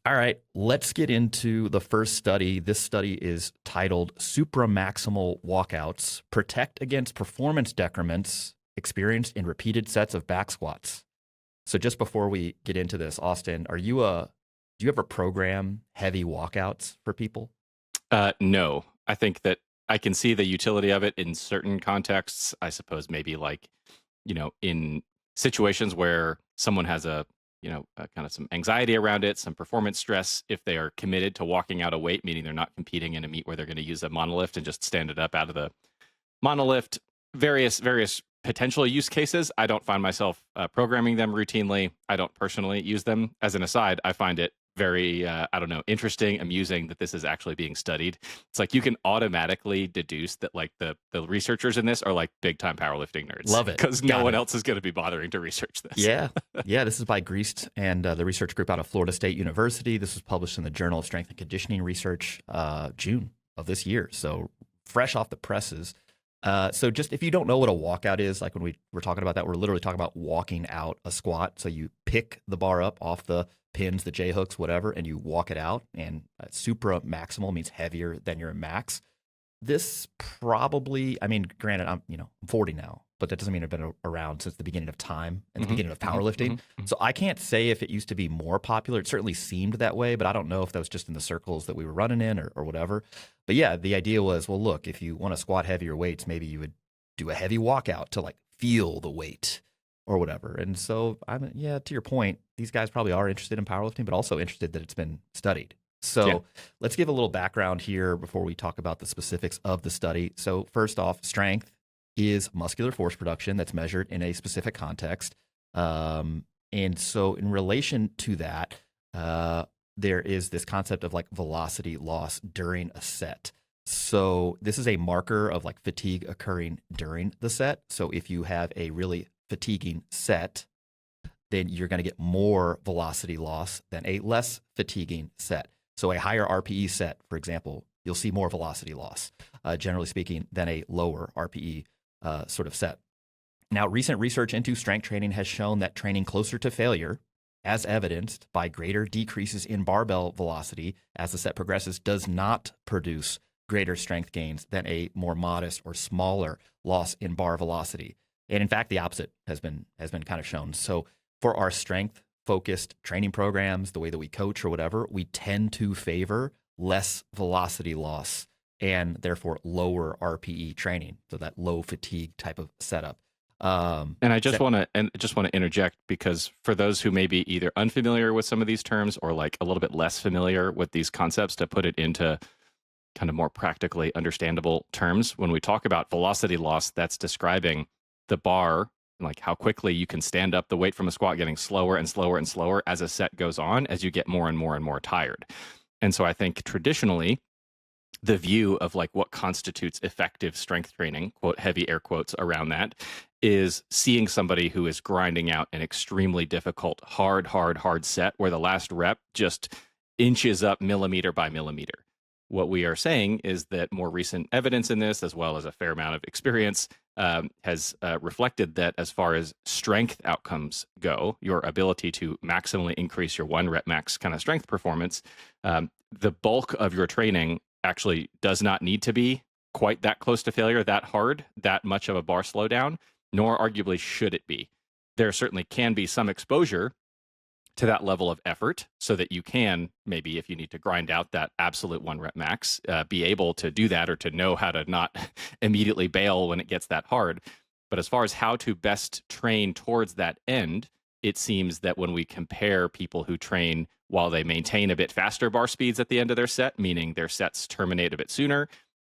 All right, let's get into the first study. This study is titled Supramaximal Walkouts Protect Against Performance Decrements Experienced in Repeated Sets of Back Squats. So just before we get into this, Austin, do you ever program heavy walkouts for people? No, I think that I can see the utility of it in certain contexts. I suppose maybe like, in situations where someone has kind of some anxiety around it, some performance stress, if they are committed to walking out a weight, meaning they're not competing in a meet where they're going to use a monolift and just stand it up out of the monolift, various potential use cases. I don't find myself programming them routinely. I don't personally use them. As an aside, I find it very, interesting, amusing that this is actually being studied. It's like you can automatically deduce that like the researchers in this are like big time powerlifting nerds. Love it. Because no one else is going to be bothering to research this. Yeah. Yeah. This is by Griest and the research group out of Florida State University. This was published in the Journal of Strength and Conditioning Research, June of this year. So fresh off the presses. So just if you don't know what a walkout is, like when we were talking about that, we're literally talking about walking out a squat. So you pick the bar up off the pins, the J hooks, whatever, and you walk it out. And supra maximal means heavier than your max. This probably, I mean, granted, I'm 40 now, but that doesn't mean I've been around since the beginning of time and the beginning of powerlifting. So I can't say if it used to be more popular. It certainly seemed that way, but I don't know if that was just in the circles that we were running in or whatever. But yeah, the idea was, well, look, if you want to squat heavier weights, maybe you would do a heavy walkout to like feel the weight or whatever. And so, to your point, these guys probably are interested in powerlifting, but also interested that it's been studied. So let's give a little background here before we talk about the specifics of the study. So first off, strength is muscular force production that's measured in a specific context. And so in relation to that, there is this concept of like velocity loss during a set. So this is a marker of like fatigue occurring during the set. So if you have a really fatiguing set, then you're going to get more velocity loss than a less fatiguing set. So a higher RPE set, for example, you'll see more velocity loss, generally speaking, than a lower RPE sort of set. Now, recent research into strength training has shown that training closer to failure, as evidenced by greater decreases in barbell velocity as the set progresses, does not produce greater strength gains than a more modest or smaller loss in bar velocity. And in fact, the opposite has been kind of shown. So for our strength-focused training programs, the way that we coach or whatever, we tend to favor less velocity loss and therefore lower RPE training. So that low fatigue type of setup. And I just want to interject, because for those who may be either unfamiliar with some of these terms or like a little bit less familiar with these concepts, to put it into kind of more practically understandable terms, when we talk about velocity loss, that's describing the bar, like how quickly you can stand up the weight from a squat, getting slower and slower and slower as a set goes on, as you get more and more and more tired. And so I think traditionally, the view of like what constitutes effective strength training, quote, heavy air quotes around that, is seeing somebody who is grinding out an extremely difficult, hard set where the last rep just inches up millimeter by millimeter. What we are saying is that more recent evidence in this, as well as a fair amount of experience, has reflected that as far as strength outcomes go, your ability to maximally increase your 1 rep max kind of strength performance, the bulk of your training actually does not need to be quite that close to failure, that hard, that much of a bar slowdown, nor arguably should it be. There certainly can be some exposure to that level of effort so that you can, maybe if you need to grind out that absolute 1 rep max, be able to do that, or to know how to not immediately bail when it gets that hard. But as far as how to best train towards that end, it seems that when we compare people who train while they maintain a bit faster bar speeds at the end of their set, meaning their sets terminate a bit sooner,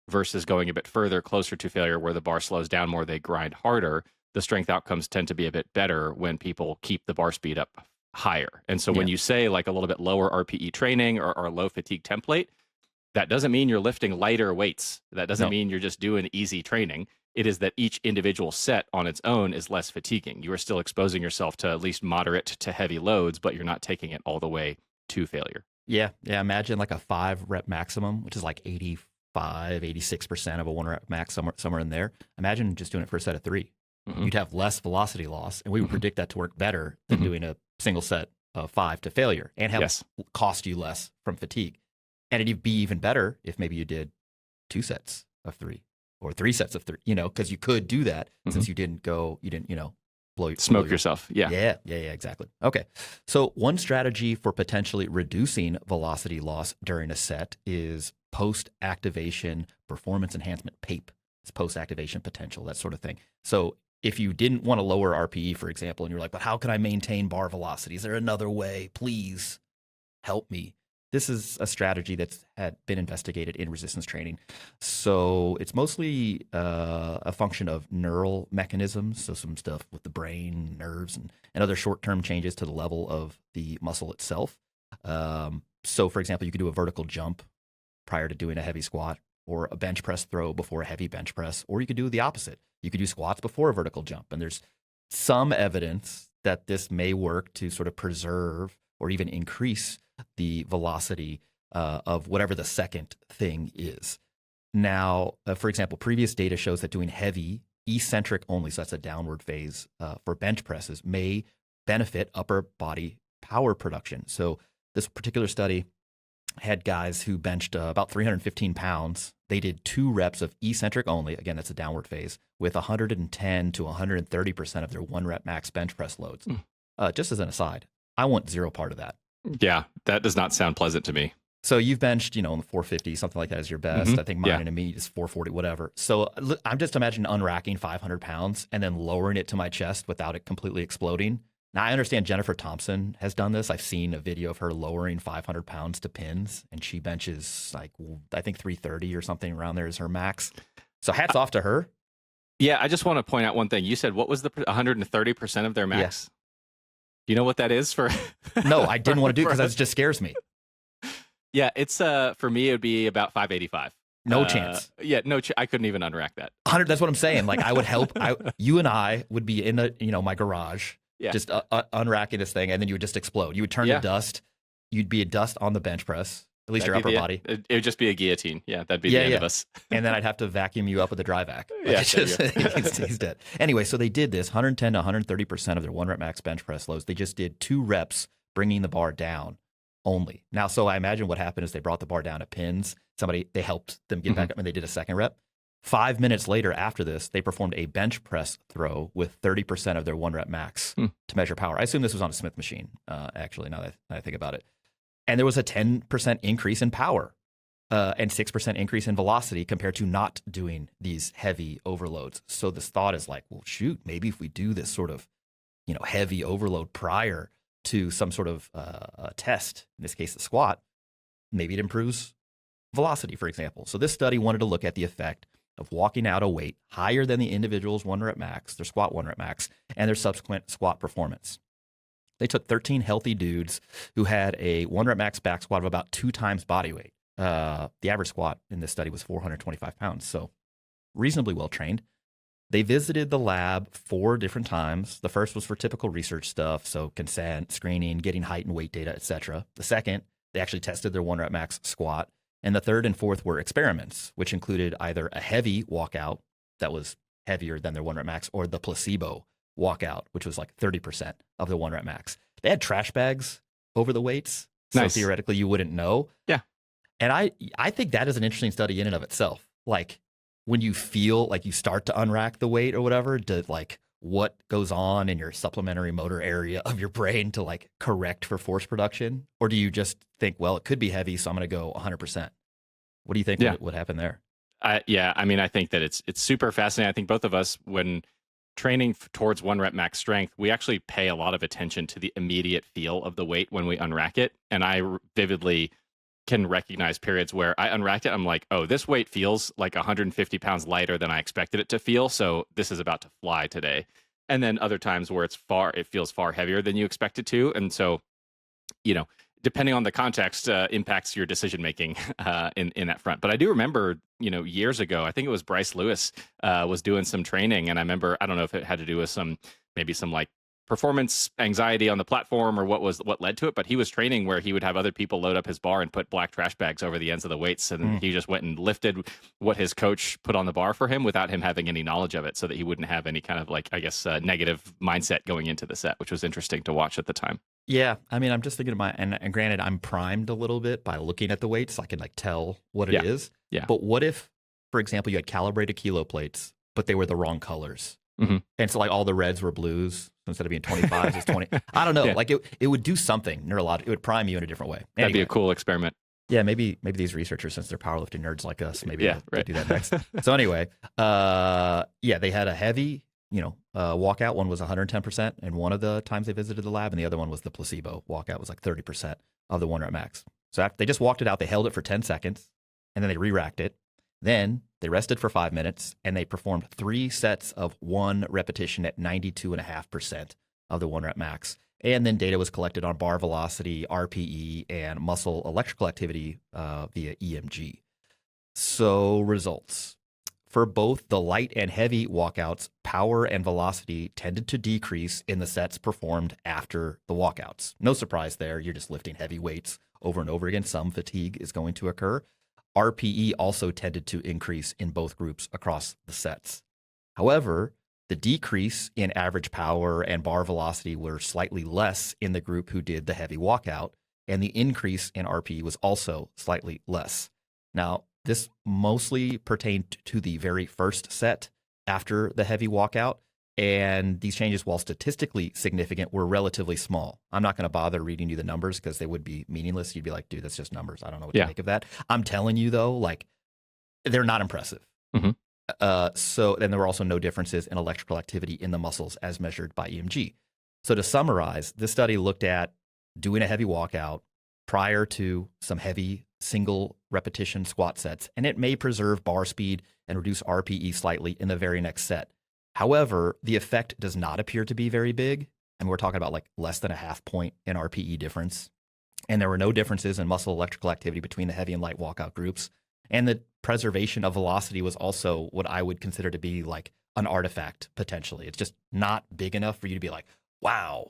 versus going a bit further, closer to failure, where the bar slows down more, they grind harder, the strength outcomes tend to be a bit better when people keep the bar speed up higher. And so when you say like a little bit lower RPE training or low fatigue template, that doesn't mean you're lifting lighter weights. That doesn't mean you're just doing easy training. It is that each individual set on its own is less fatiguing. You are still exposing yourself to at least moderate to heavy loads, but you're not taking it all the way to failure. Yeah. Imagine like a 5 rep maximum, which is like 86% of a 1 rep max, somewhere in there. Imagine just doing it for a set of 3. You'd have less velocity loss, and we would predict that to work better than doing a single set of 5 to failure and have Yes. cost you less from fatigue. And it'd be even better if maybe you did 2 sets of 3 or 3 sets of 3, because you could do that since you didn't, blow yourself. Yeah. Yeah, exactly. Okay. So one strategy for potentially reducing velocity loss during a set is post-activation performance enhancement, PAPE. It's post-activation potential, that sort of thing. So if you didn't want to lower RPE, for example, and you're like, but how can I maintain bar velocity? Is there another way? Please help me. This is a strategy that's had been investigated in resistance training. So it's mostly a function of neural mechanisms, so some stuff with the brain, nerves, and other short-term changes to the level of the muscle itself. So, for example, you could do a vertical jump prior to doing a heavy squat, or a bench press throw before a heavy bench press, or you could do the opposite. You could do squats before a vertical jump. And there's some evidence that this may work to sort of preserve or even increase the velocity of whatever the second thing is. Now, for example, previous data shows that doing heavy eccentric only, so that's a downward phase for bench presses, may benefit upper body power production. So this particular study had guys who benched about 315 pounds. They did 2 reps of eccentric only. Again, that's a downward phase with 110 to 130% of their 1 rep max bench press loads. Just as an aside, I want 0 part of that. Yeah, that does not sound pleasant to me. So you've benched, in the 450, something like that is your best. I think mine in a meet is 440, whatever. So I'm just imagining unracking 500 pounds and then lowering it to my chest without it completely exploding. Now, I understand Jennifer Thompson has done this. I've seen a video of her lowering 500 pounds to pins, and she benches I think 330 or something around there is her max. So hats off to her. Yeah, I just want to point out one thing. You said, what was the 130% of their max? Yeah. Do you know what that is for? No, I didn't want to do it because that just scares me. Yeah, it's for me, it would be about 585. No chance. Yeah, I couldn't even unrack that. 100. That's what I'm saying. Like, I would help. You and I would be in my garage. Yeah. Just unracking this thing, and then you would just explode. You would turn to dust. You'd be a dust on the bench press, at least your upper body. It would just be a guillotine. Yeah, that'd be the end of us. And then I'd have to vacuum you up with a dry vac. He's dead. Anyway, so they did this 110 to 130% of their 1 rep max bench press loads. They just did 2 reps, bringing the bar down only. Now, so I imagine what happened is they brought the bar down to pins. They helped them get back up, and they did a second rep. 5 minutes later, after this, they performed a bench press throw with 30% of their 1 rep max to measure power. I assume this was on a Smith machine, actually, now that I think about it. And there was a 10% increase in power and 6% increase in velocity compared to not doing these heavy overloads. So this thought is like, well, shoot, maybe if we do this sort of heavy overload prior to some sort of test, in this case the squat, maybe it improves velocity, for example. So this study wanted to look at the effect of walking out a weight higher than the individual's 1 rep max, their squat 1 rep max, and their subsequent squat performance. They took 13 healthy dudes who had a 1 rep max back squat of about 2 times body weight. The average squat in this study was 425 pounds, so reasonably well trained. They visited the lab 4 different times. The first was for typical research stuff, so consent, screening, getting height and weight data, etc. The second, they actually tested their 1 rep max squat. And the third and fourth were experiments, which included either a heavy walkout that was heavier than their 1 rep max, or the placebo walkout, which was like 30% of the 1 rep max. They had trash bags over the weights, so theoretically you wouldn't know. Yeah. And I think that is an interesting study in and of itself. Like, when you feel like you start to unrack the weight or whatever, what goes on in your supplementary motor area of your brain to like correct for force production? Or do you just think, well, it could be heavy, so I'm going to go 100%? What do you think would happen there? I mean, I think that it's super fascinating. I think both of us, when training towards 1 rep max strength, we actually pay a lot of attention to the immediate feel of the weight when we unrack it. And I vividly can recognize periods where I unracked it. I'm like, oh, this weight feels like 150 pounds lighter than I expected it to feel. So this is about to fly today. And then other times where it feels far heavier than you expect it to. And so, depending on the context, impacts your decision making in that front. But I do remember, years ago, I think it was Bryce Lewis was doing some training, and I remember, I don't know if it had to do with some like performance anxiety on the platform or what led to it, but he was training where he would have other people load up his bar and put black trash bags over the ends of the weights, and he just went and lifted what his coach put on the bar for him without him having any knowledge of it, so that he wouldn't have any kind of negative mindset going into the set, which was interesting to watch at the time. Yeah, I mean, I'm just thinking of and granted, I'm primed a little bit by looking at the weights. So I can like tell what Yeah. it is. Yeah. But what if, for example, you had calibrated kilo plates, but they were the wrong colors? Mm-hmm. And so like all the reds were blues. So instead of being 25s, it's 20. I don't know. Yeah. Like it would do something neurological. It would prime you in a different way. That'd be Anyway. a cool experiment. Yeah, maybe these researchers, since they're powerlifting nerds like us, maybe Yeah, they'll right. do that next. So anyway, yeah, they had a heavy, walkout. One was 110%, and one of the times they visited the lab, and the other one was the placebo walkout was like 30% of the 1 rep max. So after they just walked it out, they held it for 10 seconds, and then they re-racked it. Then they rested for 5 minutes, and they performed 3 sets of 1 repetition at 92.5% of the 1 rep max. And then data was collected on bar velocity, RPE, and muscle electrical activity via EMG. So results. For both the light and heavy walkouts, power and velocity tended to decrease in the sets performed after the walkouts. No surprise there. You're just lifting heavy weights over and over again. Some fatigue is going to occur. RPE also tended to increase in both groups across the sets. However, the decrease in average power and bar velocity were slightly less in the group who did the heavy walkout, and the increase in RPE was also slightly less. Now, this mostly pertained to the very first set after the heavy walkout, and these changes, while statistically significant, were relatively small. I'm not going to bother reading you the numbers because they would be meaningless. You'd be like, dude, that's just numbers. I don't know what to make of that. I'm telling you, though, like, they're not impressive. Mm-hmm. So then there were also no differences in electrical activity in the muscles as measured by EMG. So to summarize, this study looked at doing a heavy walkout prior to some heavy single repetition squat sets, and it may preserve bar speed and reduce RPE slightly in the very next set. However, the effect does not appear to be very big, and we're talking about like less than a half point in RPE difference. And there were no differences in muscle electrical activity between the heavy and light walkout groups. And the preservation of velocity was also what I would consider to be like an artifact, potentially. It's just not big enough for you to be like, wow.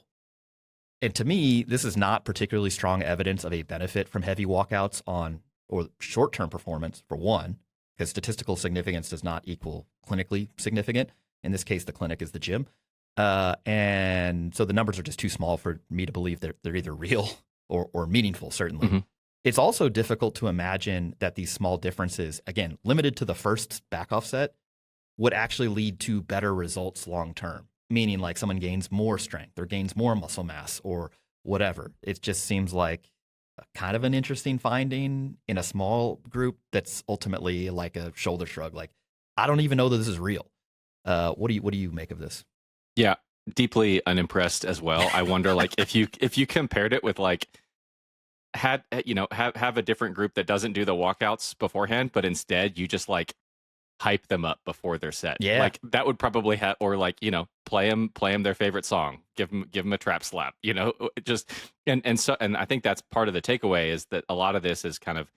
And to me, this is not particularly strong evidence of a benefit from heavy walkouts on or short-term performance, for one, because statistical significance does not equal clinically significant. In this case, the clinic is the gym. And so the numbers are just too small for me to believe they're either real or meaningful, certainly. Mm-hmm. It's also difficult to imagine that these small differences, again, limited to the first back off set, would actually lead to better results long term, meaning like someone gains more strength or gains more muscle mass or whatever. It just seems like kind of an interesting finding in a small group that's ultimately like a shoulder shrug. Like, I don't even know that this is real. What do you make of this? Yeah, deeply unimpressed as well. I wonder, like, if you compared it with like have a different group that doesn't do the walkouts beforehand, but instead you just like hype them up before they're set. Yeah, like that would probably have, or like play them their favorite song, give them a trap slap. Just and I think that's part of the takeaway is that a lot of this is kind of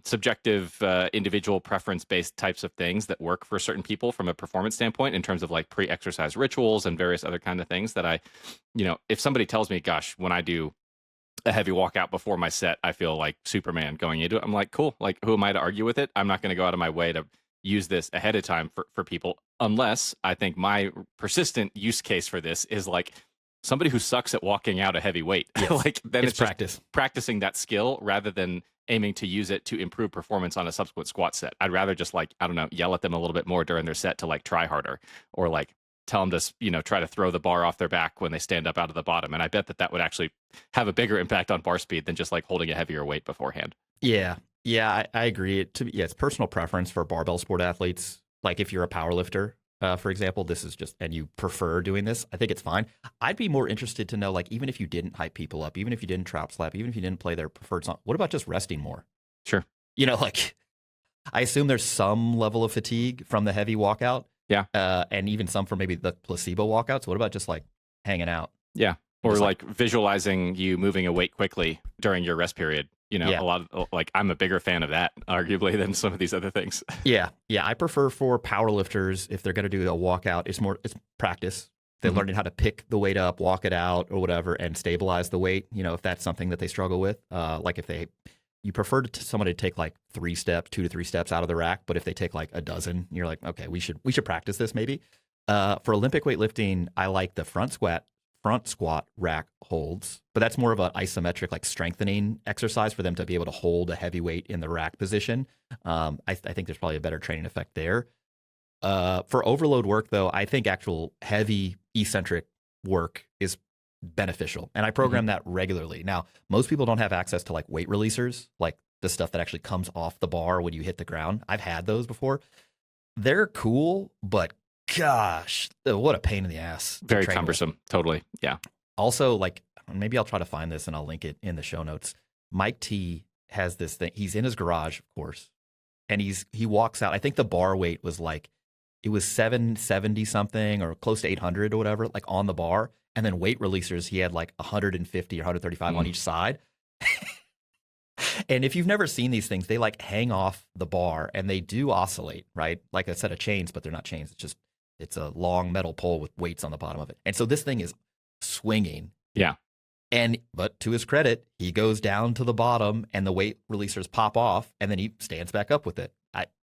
subjective, individual preference based types of things that work for certain people from a performance standpoint in terms of like pre-exercise rituals and various other kind of things that if somebody tells me, gosh, when I do a heavy walkout before my set, I feel like Superman going into it. I'm like, cool. Like, who am I to argue with it? I'm not going to go out of my way to use this ahead of time for people, unless I think my persistent use case for this is like somebody who sucks at walking out a heavy weight. Yes. Like then it's practice. Just practicing that skill rather than aiming to use it to improve performance on a subsequent squat set. I'd rather just like, I don't know, yell at them a little bit more during their set to like try harder, or like tell them to, try to throw the bar off their back when they stand up out of the bottom. And I bet that would actually have a bigger impact on bar speed than just like holding a heavier weight beforehand. Yeah, I agree. It's personal preference for barbell sport athletes. Like if you're a power lifter, for example, this is just, and you prefer doing this, I think it's fine. I'd be more interested to know, like, even if you didn't hype people up, even if you didn't trap slap, even if you didn't play their preferred song, what about just resting more? Sure. Like, I assume there's some level of fatigue from the heavy walkout. Yeah. And even some from maybe the placebo walkouts. What about just like hanging out? Yeah. Or like visualizing you moving a weight quickly during your rest period. A lot of like, I'm a bigger fan of that arguably than some of these other things. Yeah. I prefer for power lifters, if they're going to do a walkout, it's practice. They're learning how to pick the weight up, walk it out or whatever, and stabilize the weight. If that's something that they struggle with, like if you prefer somebody to take like 2 to 3 steps out of the rack, but if they take like a dozen, you're like, okay, we should practice this maybe. For Olympic weightlifting, I like the front front squat rack holds, but that's more of an isometric, like strengthening exercise for them to be able to hold a heavy weight in the rack position. I think there's probably a better training effect there. For overload work, though, I think actual heavy eccentric work is beneficial, and I program that regularly. Now, most people don't have access to like weight releasers, like the stuff that actually comes off the bar when you hit the ground. I've had those before. They're cool, but gosh, what a pain in the ass. Very cumbersome. With. Totally. Yeah. Also, like, maybe I'll try to find this and I'll link it in the show notes. Mike T has this thing. He's in his garage, of course, and he walks out. I think the bar weight was like, it was 770 something or close to 800 or whatever, like on the bar. And then weight releasers, he had like 150 or 135 on each side. And if you've never seen these things, they like hang off the bar and they do oscillate, right? Like a set of chains, but they're not chains. It's a long metal pole with weights on the bottom of it. And so this thing is swinging. Yeah. But to his credit, he goes down to the bottom and the weight releasers pop off and then he stands back up with it.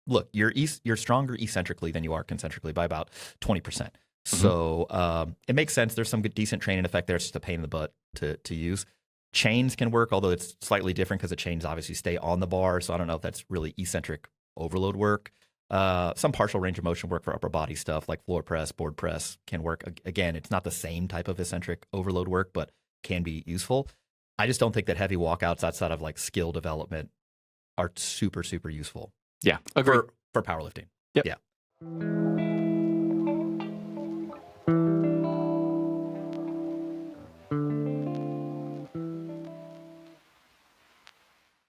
Look, you're stronger eccentrically than you are concentrically by about 20%. So it makes sense. There's some good, decent training effect there. It's just a pain in the butt to use. Chains can work, although it's slightly different because the chains obviously stay on the bar. So I don't know if that's really eccentric overload work. Some partial range of motion work for upper body stuff like floor press, board press can work. Again, it's not the same type of eccentric overload work, but can be useful. I just don't think that heavy walkouts outside of like skill development are super, super useful. Yeah, agreed. For powerlifting. Yep. Yeah.